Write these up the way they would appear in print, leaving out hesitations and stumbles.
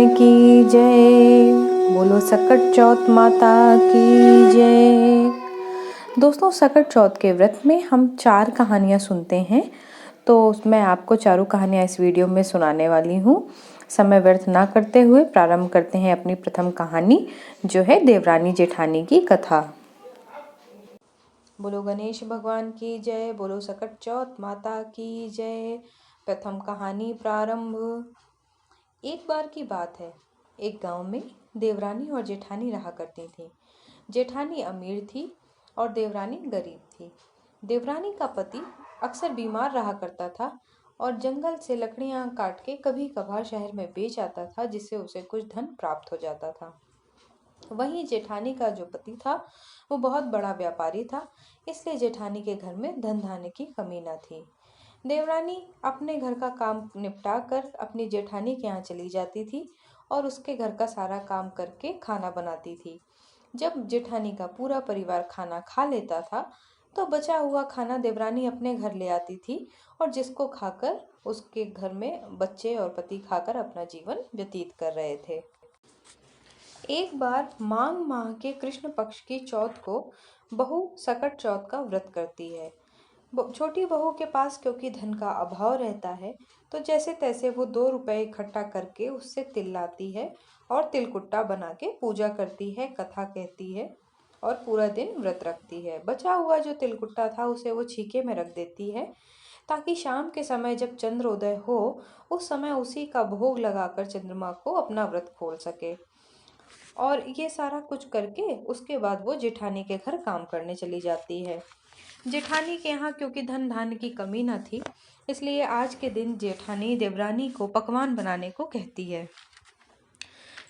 की जय। बोलो सकट चौथ माता की जय। दोस्तों, सकट चौथ के व्रत में हम 4 कहानियाँ सुनते हैं। तो मैं आपको चारों कहानियाँ इस वीडियो में सुनाने वाली हूँ। समय व्यर्थ ना करते हुए प्रारंभ करते हैं अपनी प्रथम कहानी, जो है देवरानी जेठानी की कथा। बोलो गणेश भगवान की जय। बोलो सकट चौथ माता की जय। प्रथम कहानी प्रारंभ। एक बार की बात है, एक गांव में देवरानी और जेठानी रहा करती थी। जेठानी अमीर थी और देवरानी गरीब थी। देवरानी का पति अक्सर बीमार रहा करता था और जंगल से लकड़ियां काट के कभी कभार शहर में बेच आता था, जिससे उसे कुछ धन प्राप्त हो जाता था। वहीं जेठानी का जो पति था वो बहुत बड़ा व्यापारी था, इसलिए जेठानी के घर में धन धान्य की कमी न थी। देवरानी अपने घर का काम निपटा कर अपनी जेठानी के यहाँ चली जाती थी और उसके घर का सारा काम करके खाना बनाती थी। जब जेठानी का पूरा परिवार खाना खा लेता था तो बचा हुआ खाना देवरानी अपने घर ले आती थी और जिसको खाकर उसके घर में बच्चे और पति खाकर अपना जीवन व्यतीत कर रहे थे। एक बार माघ माह के कृष्ण पक्ष की चौथ को बहू सकट चौथ का व्रत करती है। छोटी बहू के पास क्योंकि धन का अभाव रहता है, तो जैसे तैसे वो 2 रुपए इकट्ठा करके उससे तिल लाती है और तिलकुट्टा बना के पूजा करती है, कथा कहती है और पूरा दिन व्रत रखती है। बचा हुआ जो तिलकुट्टा था उसे वो छीके में रख देती है, ताकि शाम के समय जब चंद्रोदय हो उस समय उसी का भोग लगाकर चंद्रमा को अपना व्रत खोल सके। और ये सारा कुछ करके उसके बाद वो जेठानी के घर काम करने चली जाती है। जेठानी के यहाँ क्योंकि धन धान्य की कमी न थी, इसलिए आज के दिन जेठानी देवरानी को पकवान बनाने को कहती है।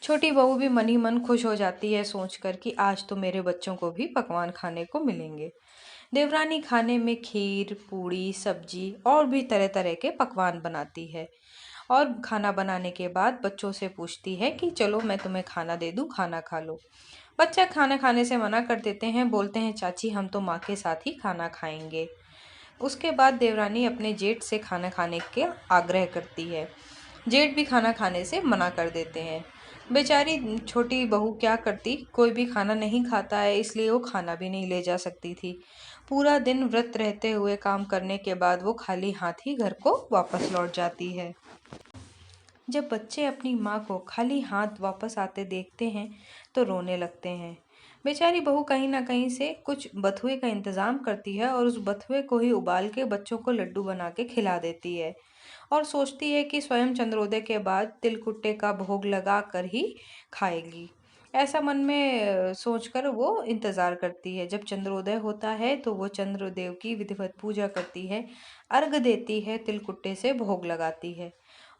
छोटी बहू भी मन ही मन खुश हो जाती है सोचकर कि आज तो मेरे बच्चों को भी पकवान खाने को मिलेंगे। देवरानी खाने में खीर, पूड़ी, सब्जी और भी तरह तरह के पकवान बनाती है और खाना बनाने के बाद बच्चों से पूछती है कि चलो मैं तुम्हें खाना दे दूँ, खाना खा लो। बच्चा खाना खाने से मना कर देते हैं, बोलते हैं चाची हम तो माँ के साथ ही खाना खाएंगे। उसके बाद देवरानी अपने जेठ से खाना खाने के आग्रह करती है। जेठ भी खाना खाने से मना कर देते हैं। बेचारी छोटी बहू क्या करती, कोई भी खाना नहीं खाता है, इसलिए वो खाना भी नहीं ले जा सकती थी। पूरा दिन व्रत रहते हुए काम करने के बाद वो खाली हाथ ही घर को वापस लौट जाती है। जब बच्चे अपनी माँ को खाली हाथ वापस आते देखते हैं तो रोने लगते हैं। बेचारी बहू कहीं ना कहीं से कुछ बथुए का इंतज़ाम करती है और उस बथुए को ही उबाल के बच्चों को लड्डू बना के खिला देती है और सोचती है कि स्वयं चंद्रोदय के बाद तिलकुट्टे का भोग लगा कर ही खाएगी। ऐसा मन में सोचकर वो इंतज़ार करती है। जब चंद्रोदय होता है तो वो चंद्रदेव की विधिवत पूजा करती है, अर्घ देती है, तिलकुट्टे से भोग लगाती है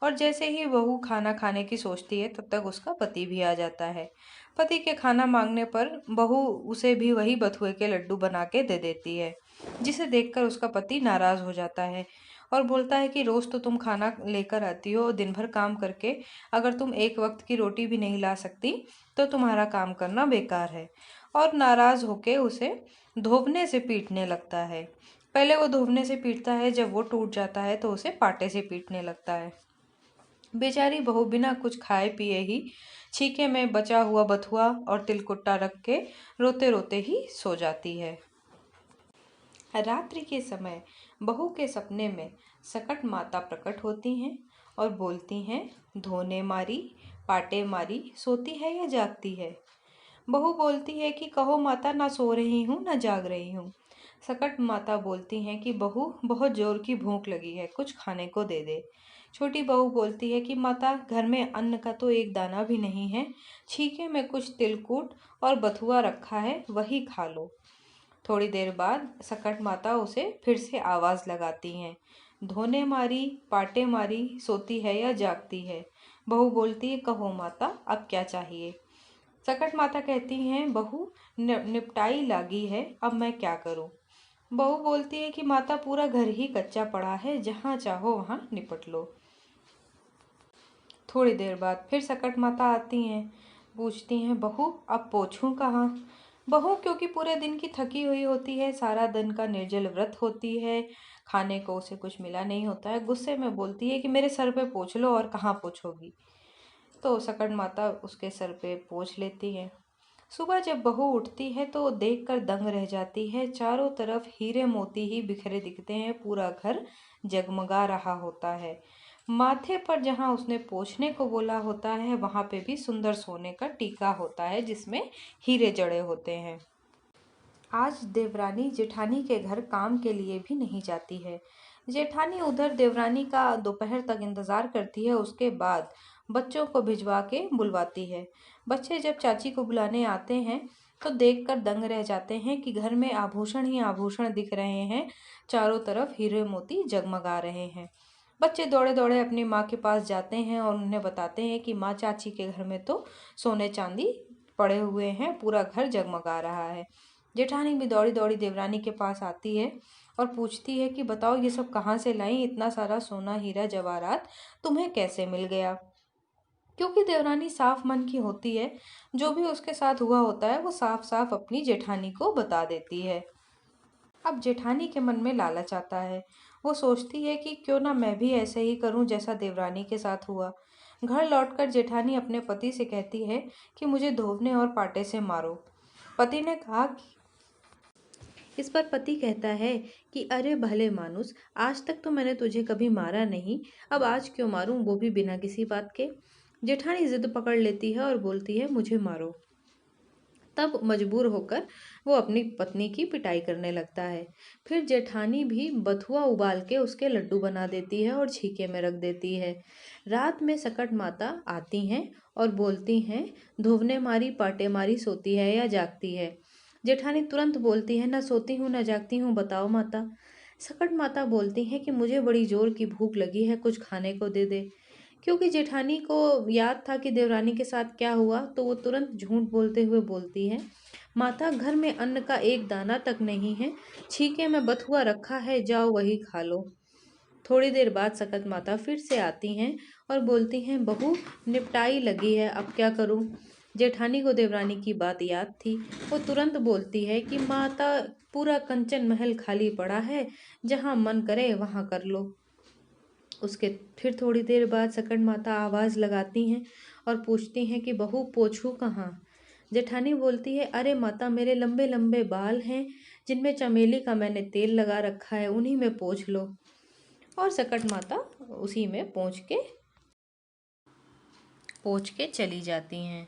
और जैसे ही बहू खाना खाने की सोचती है तब तक उसका पति भी आ जाता है। पति के खाना मांगने पर बहू उसे भी वही बथुए के लड्डू बना के दे देती है, जिसे देखकर उसका पति नाराज हो जाता है और बोलता है कि रोज तो तुम खाना लेकर आती हो, दिन भर काम करके अगर तुम एक वक्त की रोटी भी नहीं ला सकती तो तुम्हारा काम करना बेकार है। और नाराज होके उसे धोबने से पीटने लगता है। पहले वो धोबने से पीटता है, जब वो टूट जाता है तो उसे पाटे से पीटने लगता है। बेचारी बहू बिना कुछ खाए पिए ही छीके में बचा हुआ बथुआ और तिलकुट्टा रख के रोते रोते ही सो जाती है। रात्रि के समय बहू के सपने में सकट माता प्रकट होती हैं और बोलती हैं, धोने मारी, पाटे मारी, सोती है या जागती है। बहू बोलती है कि कहो माता, ना सो रही हूँ ना जाग रही हूँ। सकट माता बोलती हैं कि बहू बहुत जोर की भूख लगी है, कुछ खाने को दे दे। छोटी बहू बोलती है कि माता घर में अन्न का तो एक दाना भी नहीं है, छीके में कुछ तिलकुट और बथुआ रखा है, वही खा लो। थोड़ी देर बाद सकट माता उसे फिर से आवाज़ लगाती हैं, धोने मारी, पाटे मारी, सोती है या जागती है। बहू बोलती है, कहो माता अब क्या चाहिए। सकट माता कहती हैं, बहू निपटाई लागी है, अब मैं क्या करूं। बहू बोलती है कि माता पूरा घर ही कच्चा पड़ा है, जहाँ चाहो वहाँ निपट लो। थोड़ी देर बाद फिर सकट माता आती हैं, पूछती हैं, बहू अब पोछूं कहाँ। बहू क्योंकि पूरे दिन की थकी हुई होती है, सारा दिन का निर्जल व्रत होती है, खाने को उसे कुछ मिला नहीं होता है, गुस्से में बोलती है कि मेरे सर पे पोछ लो और कहाँ पोछोगी। तो सकट माता उसके सर पे पोंछ लेती है। सुबह जब बहू उठती है तो देखकर दंग रह जाती है। चारों तरफ हीरे मोती ही बिखरे दिखते हैं, पूरा घर जगमगा रहा होता है। माथे पर जहाँ उसने पोंछने को बोला होता है वहाँ पे भी सुंदर सोने का टीका होता है जिसमें हीरे जड़े होते हैं। आज देवरानी जेठानी के घर काम के लिए भी नहीं जाती है। जेठानी उधर देवरानी का दोपहर तक इंतजार करती है, उसके बाद बच्चों को भिजवा के बुलवाती है। बच्चे जब चाची को बुलाने आते हैं तो देखकर दंग रह जाते हैं कि घर में आभूषण ही आभूषण दिख रहे हैं, चारों तरफ हीरे मोती जगमगा रहे हैं। बच्चे दौड़े दौड़े अपनी माँ के पास जाते हैं और उन्हें बताते हैं कि माँ, चाची के घर में तो सोने चांदी पड़े हुए हैं, पूरा घर जगमगा रहा है। जेठानी भी दौड़ी दौड़ी देवरानी के पास आती है और पूछती है कि बताओ ये सब कहाँ से लाई, इतना सारा सोना हीरा जवाहरात तुम्हें कैसे मिल गया। क्योंकि देवरानी साफ मन की होती है, जो भी उसके साथ हुआ होता है वो साफ साफ अपनी जेठानी को बता देती है। अब जेठानी के मन में लालच आता है। वो सोचती है कि क्यों ना मैं भी ऐसे ही करूं जैसा देवरानी के साथ हुआ। घर लौटकर जेठानी अपने पति से कहती है कि मुझे धोबने और पाटे से मारो। पति ने कहा कि इस पर पति कहता है कि अरे भले मानुस, आज तक तो मैंने तुझे कभी मारा नहीं, अब आज क्यों मारूं, वो भी बिना किसी बात के। जेठानी जिद पकड़ लेती है और बोलती है मुझे मारो। तब मजबूर होकर वो अपनी पत्नी की पिटाई करने लगता है। फिर जेठानी भी बथुआ उबाल के उसके लड्डू बना देती है और छीके में रख देती है। रात में सकट माता आती हैं और बोलती हैं, धोवने मारी पाटे मारी सोती है या जागती है। जेठानी तुरंत बोलती है, न सोती हूँ न जागती हूँ, बताओ माता। सकट माता बोलती हैं कि मुझे बड़ी जोर की भूख लगी है, कुछ खाने को दे दे। क्योंकि जेठानी को याद था कि देवरानी के साथ क्या हुआ, तो वो तुरंत झूठ बोलते हुए बोलती है, माता घर में अन्न का एक दाना तक नहीं है, छीके में बथुआ रखा है, जाओ वही खा लो। थोड़ी देर बाद सकट माता फिर से आती हैं और बोलती हैं, बहू निपटाई लगी है, अब क्या करूं। जेठानी को देवरानी की बात याद थी। वो तुरंत बोलती है कि माता, पूरा कंचन महल खाली पड़ा है, जहाँ मन करे वहाँ कर लो। उसके फिर थोड़ी देर बाद सकट माता आवाज़ लगाती हैं और पूछती हैं कि बहू पोछू कहाँ। जेठानी बोलती है, अरे माता, मेरे लंबे लंबे बाल हैं जिनमें चमेली का मैंने तेल लगा रखा है, उन्हीं में पोंछ लो। और सकट माता उसी में पोंछ के चली जाती हैं।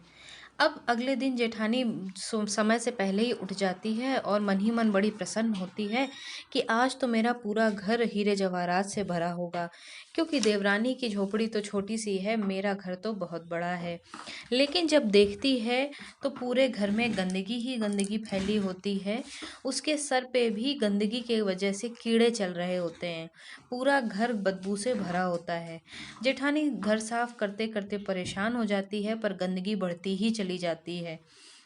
अब अगले दिन जेठानी समय से पहले ही उठ जाती है और मन ही मन बड़ी प्रसन्न होती है कि आज तो मेरा पूरा घर हीरे जवाहरात से भरा होगा। क्योंकि देवरानी की झोपड़ी तो छोटी सी है, मेरा घर तो बहुत बड़ा है। लेकिन जब देखती है तो पूरे घर में गंदगी ही गंदगी फैली होती है। उसके सर पे भी गंदगी के वजह से कीड़े चल रहे होते हैं। पूरा घर बदबू से भरा होता है। जेठानी घर साफ करते करते परेशान हो जाती है, पर गंदगी बढ़ती ही चली जाती है।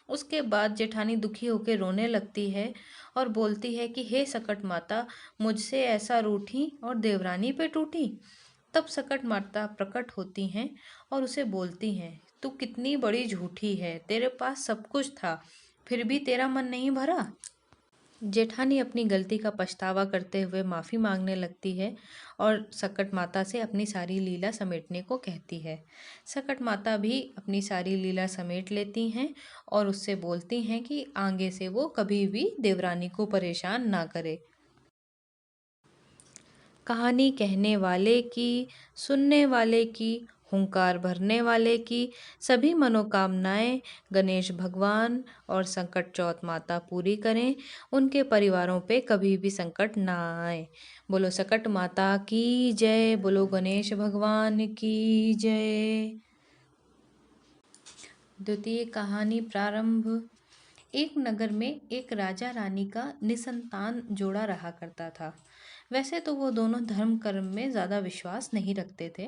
उसके बाद जेठानी दुखी होकर रोने लगती है और बोलती है कि हे सकट माता, मुझसे ऐसा रूठी और देवरानी पे टूटी। तब सकट माता प्रकट होती हैं और उसे बोलती हैं, तू कितनी बड़ी झूठी है, तेरे पास सब कुछ था, फिर भी तेरा मन नहीं भरा। जेठानी अपनी गलती का पछतावा करते हुए माफ़ी मांगने लगती है और सकट माता से अपनी सारी लीला समेटने को कहती है। सकट माता भी अपनी सारी लीला समेट लेती हैं और उससे बोलती हैं कि आगे से वो कभी भी देवरानी को परेशान ना करे। कहानी कहने वाले की, सुनने वाले की, हुंकार भरने वाले की सभी मनोकामनाएं गणेश भगवान और संकट चौथ माता पूरी करें, उनके परिवारों पे कभी भी संकट ना आए। बोलो सकट माता की जय, बोलो गणेश भगवान की जय। द्वितीय कहानी प्रारंभ। एक नगर में एक राजा रानी का निसंतान जोड़ा रहा करता था। वैसे तो वो दोनों धर्म कर्म में ज़्यादा विश्वास नहीं रखते थे,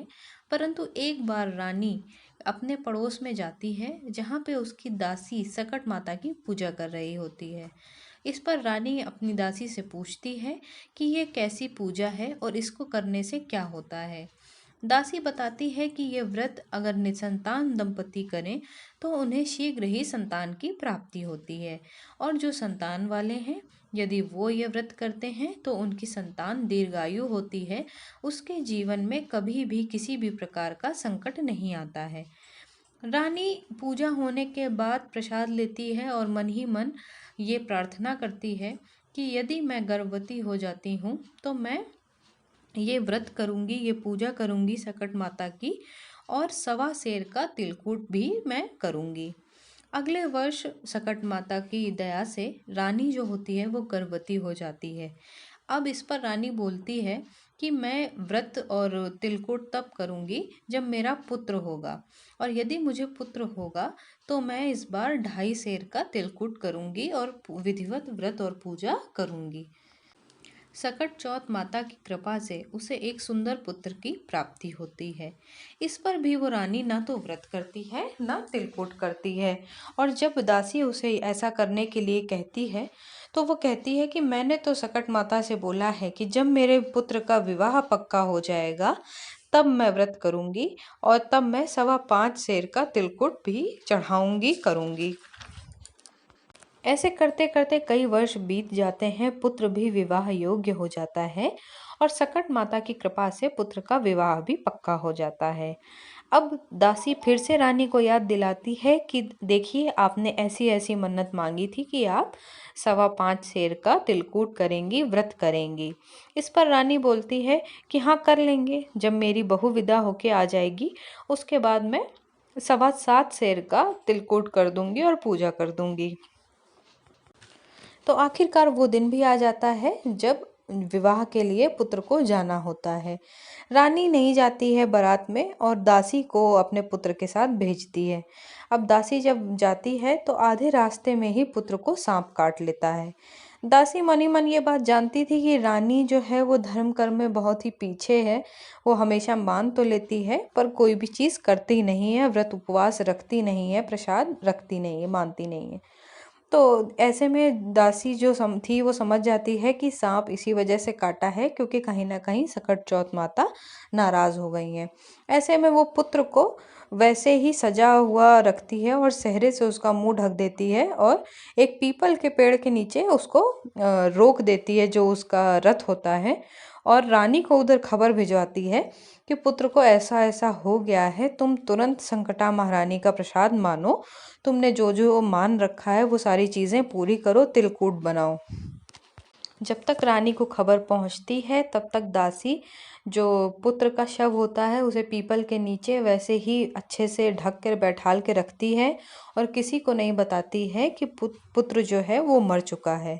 परंतु एक बार रानी अपने पड़ोस में जाती है जहाँ पे उसकी दासी सकट माता की पूजा कर रही होती है। इस पर रानी अपनी दासी से पूछती है कि ये कैसी पूजा है और इसको करने से क्या होता है। दासी बताती है कि ये व्रत अगर निसंतान दंपति करें तो उन्हें शीघ्र ही संतान की प्राप्ति होती है, और जो संतान वाले हैं यदि वो ये व्रत करते हैं तो उनकी संतान दीर्घायु होती है, उसके जीवन में कभी भी किसी भी प्रकार का संकट नहीं आता है। रानी पूजा होने के बाद प्रसाद लेती है और मन ही मन ये प्रार्थना करती है कि यदि मैं गर्भवती हो जाती हूँ तो मैं ये व्रत करूँगी, ये पूजा करूँगी सकट माता की, और 1.25 सेर का तिलकुट भी मैं करूँगी। अगले वर्ष सकट माता की दया से रानी जो होती है वो गर्भवती हो जाती है। अब इस पर रानी बोलती है कि मैं व्रत और तिलकुट तब करूँगी जब मेरा पुत्र होगा, और यदि मुझे पुत्र होगा तो मैं इस बार 2.5 सेर का तिलकुट करूँगी और विधिवत व्रत और पूजा करूँगी। सकट चौथ माता की कृपा से उसे एक सुंदर पुत्र की प्राप्ति होती है। इस पर भी वो रानी ना तो व्रत करती है ना तिलकुट करती है, और जब दासी उसे ऐसा करने के लिए कहती है तो वो कहती है कि मैंने तो सकट माता से बोला है कि जब मेरे पुत्र का विवाह पक्का हो जाएगा तब मैं व्रत करूँगी, और तब मैं 5.25 सेर का तिलकुट भी चढ़ाऊँगी, करूँगी। ऐसे करते करते कई वर्ष बीत जाते हैं, पुत्र भी विवाह योग्य हो जाता है और सकट माता की कृपा से पुत्र का विवाह भी पक्का हो जाता है। अब दासी फिर से रानी को याद दिलाती है कि देखिए, आपने ऐसी ऐसी मन्नत मांगी थी कि आप 5.25 सेर का तिलकुट करेंगी, व्रत करेंगी। इस पर रानी बोलती है कि हाँ, कर लेंगे। जब मेरी बहू विदा होके आ जाएगी उसके बाद मैं 7.25 सेर का तिलकुट कर दूंगी और पूजा कर दूंगी। तो आखिरकार वो दिन भी आ जाता है जब विवाह के लिए पुत्र को जाना होता है। रानी नहीं जाती है बारात में और दासी को अपने पुत्र के साथ भेजती है। अब दासी जब जाती है तो आधे रास्ते में ही पुत्र को सांप काट लेता है। दासी मनी मन ये बात जानती थी कि रानी जो है वो धर्म कर्म में बहुत ही पीछे है। वो हमेशा मान तो लेती है पर कोई भी चीज़ करती नहीं है, व्रत उपवास रखती नहीं है, प्रसाद रखती नहीं है, मानती नहीं है। तो ऐसे में दासी जो थी वो समझ जाती है कि सांप इसी वजह से काटा है क्योंकि कहीं ना कहीं सकट चौथ माता नाराज हो गई हैं। ऐसे में वो पुत्र को वैसे ही सजा हुआ रखती है और सेहरे से उसका मुंह ढक देती है और एक पीपल के पेड़ के नीचे उसको रोक देती है जो उसका रथ होता है, और रानी को उधर खबर भिजवाती है कि पुत्र को ऐसा ऐसा हो गया है, तुम तुरंत संकटा महारानी का प्रसाद मानो, तुमने जो जो मान रखा है वो सारी चीज़ें पूरी करो, तिलकूट बनाओ। जब तक रानी को खबर पहुंचती है तब तक दासी जो पुत्र का शव होता है उसे पीपल के नीचे वैसे ही अच्छे से ढक कर बैठाल के रखती है और किसी को नहीं बताती है कि पुत्र जो है वो मर चुका है।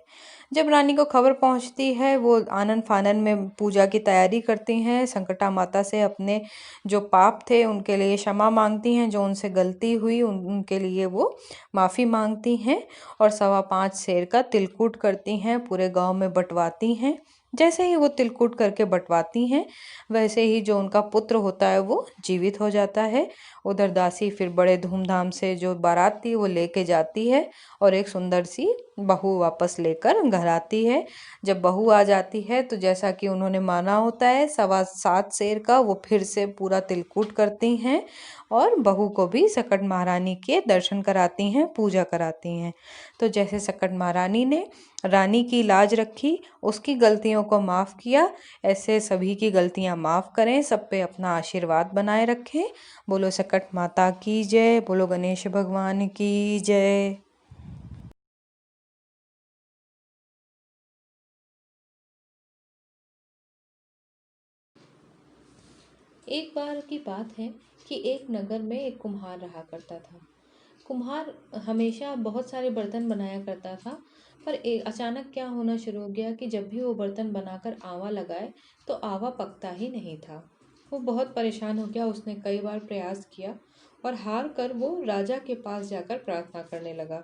जब रानी को खबर पहुंचती है वो आनन फानन में पूजा की तैयारी करती हैं, संकटा माता से अपने जो पाप थे उनके लिए क्षमा मांगती हैं, जो उनसे गलती हुई उनके लिए वो माफ़ी मांगती हैं और 5.25 सेर का तिलकुट करती हैं, पूरे गांव में बंटवाती हैं। जैसे ही वो तिलकुट करके बंटवाती हैं वैसे ही जो उनका पुत्र होता है वो जीवित हो जाता है। उधर दासी फिर बड़े धूमधाम से जो बारात थी वो लेके जाती है और एक सुंदर सी बहू वापस लेकर घर आती है। जब बहू आ जाती है तो जैसा कि उन्होंने माना होता है 7.25 सेर का वो फिर से पूरा तिलकुट करती हैं और बहू को भी सकट महारानी के दर्शन कराती हैं, पूजा कराती हैं। तो जैसे सकट महारानी ने रानी की लाज रखी, उसकी गलतियों को माफ़ किया, ऐसे सभी की गलतियां माफ़ करें, सब पे अपना आशीर्वाद बनाए रखें। बोलो सकट माता की जय, बोलो गणेश भगवान की जय। एक बार की बात है कि एक नगर में एक कुम्हार रहा करता था। कुम्हार हमेशा बहुत सारे बर्तन बनाया करता था, पर एक अचानक क्या होना शुरू हो गया कि जब भी वो बर्तन बनाकर आवा लगाए तो आवा पकता ही नहीं था। वो बहुत परेशान हो गया, उसने कई बार प्रयास किया और हार कर वो राजा के पास जाकर प्रार्थना करने लगा।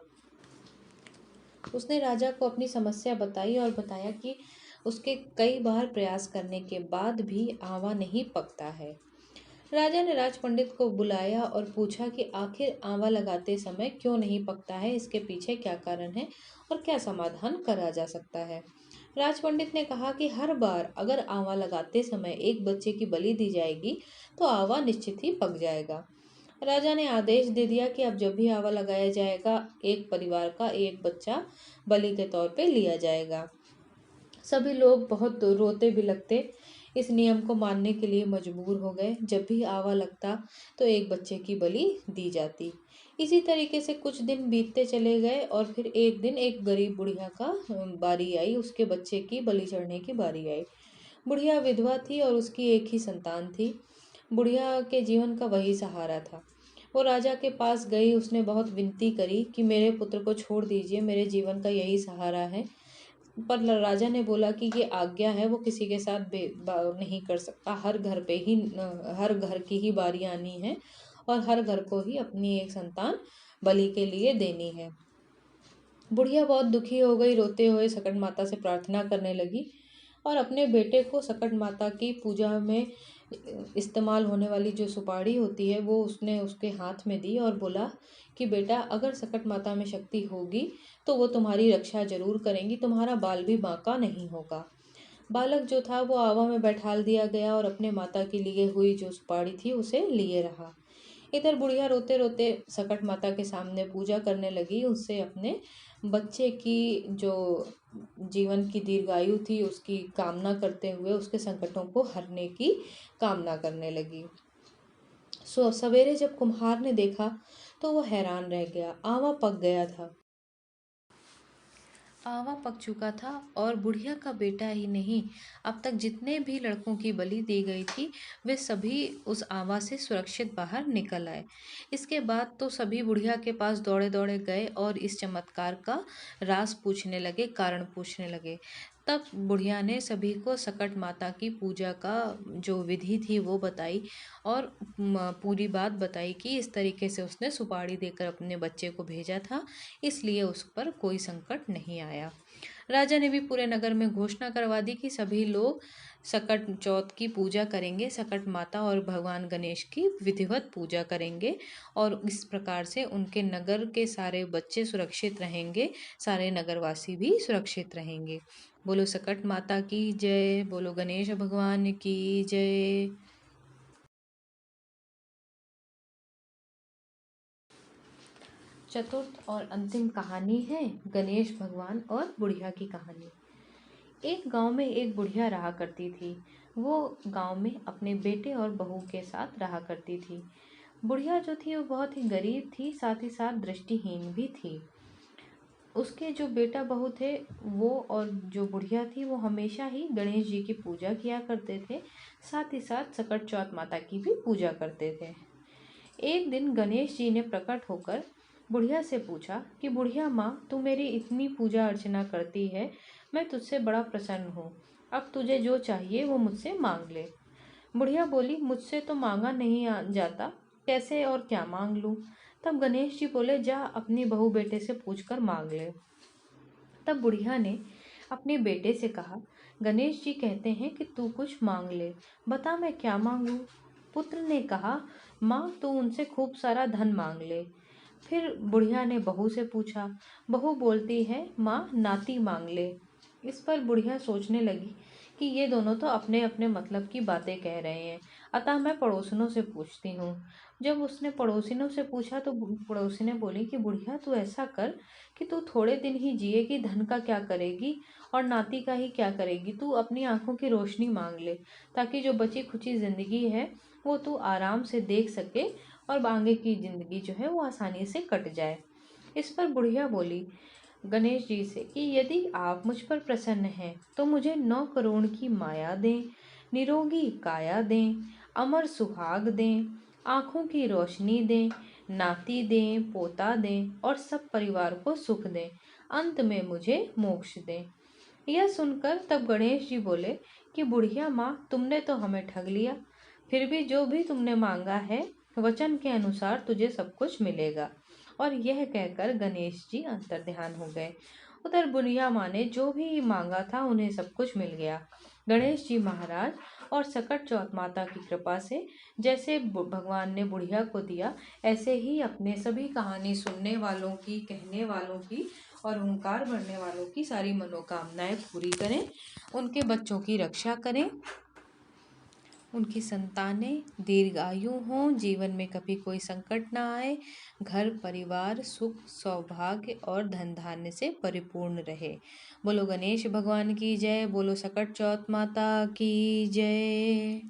उसने राजा को अपनी समस्या बताई और बताया कि उसके कई बार प्रयास करने के बाद भी आवा नहीं पकता है। राजा ने राज पंडित को बुलाया और पूछा कि आखिर आंवला लगाते समय क्यों नहीं पकता है, इसके पीछे क्या कारण है और क्या समाधान करा जा सकता है। राज पंडित ने कहा कि हर बार अगर आंवला लगाते समय एक बच्चे की बलि दी जाएगी तो आंवला निश्चित ही पक जाएगा। राजा ने आदेश दे दिया कि अब जब भी आंवला लगाया जाएगा एक परिवार का एक बच्चा बलि के तौर पे लिया जाएगा। सभी लोग बहुत रोते भी लगते। इस नियम को मानने के लिए मजबूर हो गए। जब भी आवा लगता तो एक बच्चे की बलि दी जाती। इसी तरीके से कुछ दिन बीतते चले गए और फिर एक दिन एक गरीब बुढ़िया का बारी आई, उसके बच्चे की बलि चढ़ने की बारी आई। बुढ़िया विधवा थी और उसकी एक ही संतान थी। बुढ़िया के जीवन का वही सहारा था। वो राजा के पास गई, उसने बहुत विनती करी कि मेरे पुत्र को छोड़ दीजिए, मेरे जीवन का यही सहारा है। पर राजा ने बोला कि ये आज्ञा है, वो किसी के साथ भेदभाव नहीं कर सकता। हर घर की ही बारी आनी है और हर घर को ही अपनी एक संतान बलि के लिए देनी है। बुढ़िया बहुत दुखी हो गई, रोते हुए सकट माता से प्रार्थना करने लगी और अपने बेटे को सकट माता की पूजा में इस्तेमाल होने वाली जो सुपारी होती है वो उसने उसके हाथ में दी और बोला कि बेटा, अगर सकट माता में शक्ति होगी तो वो तुम्हारी रक्षा जरूर करेंगी, तुम्हारा बाल भी बांका नहीं होगा। बालक जो था वो आवा में बैठाल दिया गया और अपने माता की लिए हुई जो सुपारी थी उसे लिए रहा। इधर बुढ़िया रोते रोते सकट माता के सामने पूजा करने लगी। उससे अपने बच्चे की जो जीवन की दीर्घायु थी उसकी कामना करते हुए उसके संकटों को हरने की कामना करने लगी। सवेरे जब कुम्हार ने देखा तो वो हैरान रह गया। आवा पक गया था। आवा पक चुका था और बुढ़िया का बेटा ही नहीं, अब तक जितने भी लड़कों की बलि दी गई थी वे सभी उस आवा से सुरक्षित बाहर निकल आए। इसके बाद तो सभी बुढ़िया के पास दौड़े दौड़े गए और इस चमत्कार का राज पूछने लगे, कारण पूछने लगे। तब बुढ़िया ने सभी को सकट माता की पूजा का जो विधि थी वो बताई और पूरी बात बताई कि इस तरीके से उसने सुपारी देकर अपने बच्चे को भेजा था, इसलिए उस पर कोई संकट नहीं आया। राजा ने भी पूरे नगर में घोषणा करवा दी कि सभी लोग सकट चौथ की पूजा करेंगे, सकट माता और भगवान गणेश की विधिवत पूजा करेंगे और इस प्रकार से उनके नगर के सारे बच्चे सुरक्षित रहेंगे, सारे नगरवासी भी सुरक्षित रहेंगे। बोलो सकट माता की जय, बोलो गणेश भगवान की जय। चतुर्थ और अंतिम कहानी है गणेश भगवान और बुढ़िया की कहानी। एक गांव में एक बुढ़िया रहा करती थी। वो गांव में अपने बेटे और बहू के साथ रहा करती थी। बुढ़िया जो थी वो बहुत ही गरीब थी, साथ ही साथ दृष्टिहीन भी थी। उसके जो बेटा बहू थे वो और जो बुढ़िया थी वो हमेशा ही गणेश जी की पूजा किया करते थे, साथ ही साथ सकट चौथ माता की भी पूजा करते थे। एक दिन गणेश जी ने प्रकट होकर बुढ़िया से पूछा कि बुढ़िया माँ, तू मेरी इतनी पूजा अर्चना करती है, मैं तुझसे बड़ा प्रसन्न हूँ, अब तुझे जो चाहिए वो मुझसे मांग ले। बुढ़िया बोली, मुझसे तो मांगा नहीं जाता, कैसे और क्या मांग लूँ। तब गणेश जी बोले, जा अपनी बहू बेटे से पूछकर मांग ले। तब बुढ़िया ने अपने बेटे से कहा, गणेश जी कहते हैं कि तू कुछ मांग ले, बता मैं क्या मांगू। पुत्र ने कहा, माँ तू उनसे खूब सारा धन मांग ले। फिर बुढ़िया ने बहू से पूछा। बहू बोलती है, माँ नाती मांग ले। इस पर बुढ़िया सोचने लगी कि ये दोनों तो अपने अपने मतलब की बातें कह रहे हैं, अतः मैं पड़ोसिनों से पूछती हूँ। जब उसने पड़ोसिनों से पूछा तो पड़ोसी ने बोली कि बुढ़िया तू ऐसा कर कि तू थोड़े दिन ही जिएगी, धन का क्या करेगी और नाती का ही क्या करेगी। तू अपनी आंखों की रोशनी मांग ले, ताकि जो बची खुची जिंदगी है वो तू आराम से देख सके और आगे की जिंदगी जो है वो आसानी से कट जाए। इस पर बुढ़िया बोली गणेश जी से कि यदि आप मुझ पर प्रसन्न हैं तो मुझे 9 करोड़ की माया दें, निरोगी काया दें, अमर सुहाग दें, आँखों की रोशनी दें, नाती दें, पोता दें और सब परिवार को सुख दें, अंत में मुझे मोक्ष दें। यह सुनकर तब गणेश जी बोले कि बुढ़िया माँ, तुमने तो हमें ठग लिया, फिर भी जो भी तुमने मांगा है वचन के अनुसार तुझे सब कुछ मिलेगा। और यह कहकर गणेश जी अंतर्ध्यान हो गए। उधर बुढ़िया माँ ने जो भी मांगा था उन्हें सब कुछ मिल गया। गणेश जी महाराज और सकट चौथ माता की कृपा से जैसे भगवान ने बुढ़िया को दिया, ऐसे ही अपने सभी कहानी सुनने वालों की, कहने वालों की और हुंकार भरने वालों की सारी मनोकामनाएं पूरी करें, उनके बच्चों की रक्षा करें उनकी संतानें दीर्घायु हों, जीवन में कभी कोई संकट ना आए, घर परिवार सुख सौभाग्य और धन धान्य से परिपूर्ण रहे। बोलो गणेश भगवान की जय, बोलो सकट चौथ माता की जय।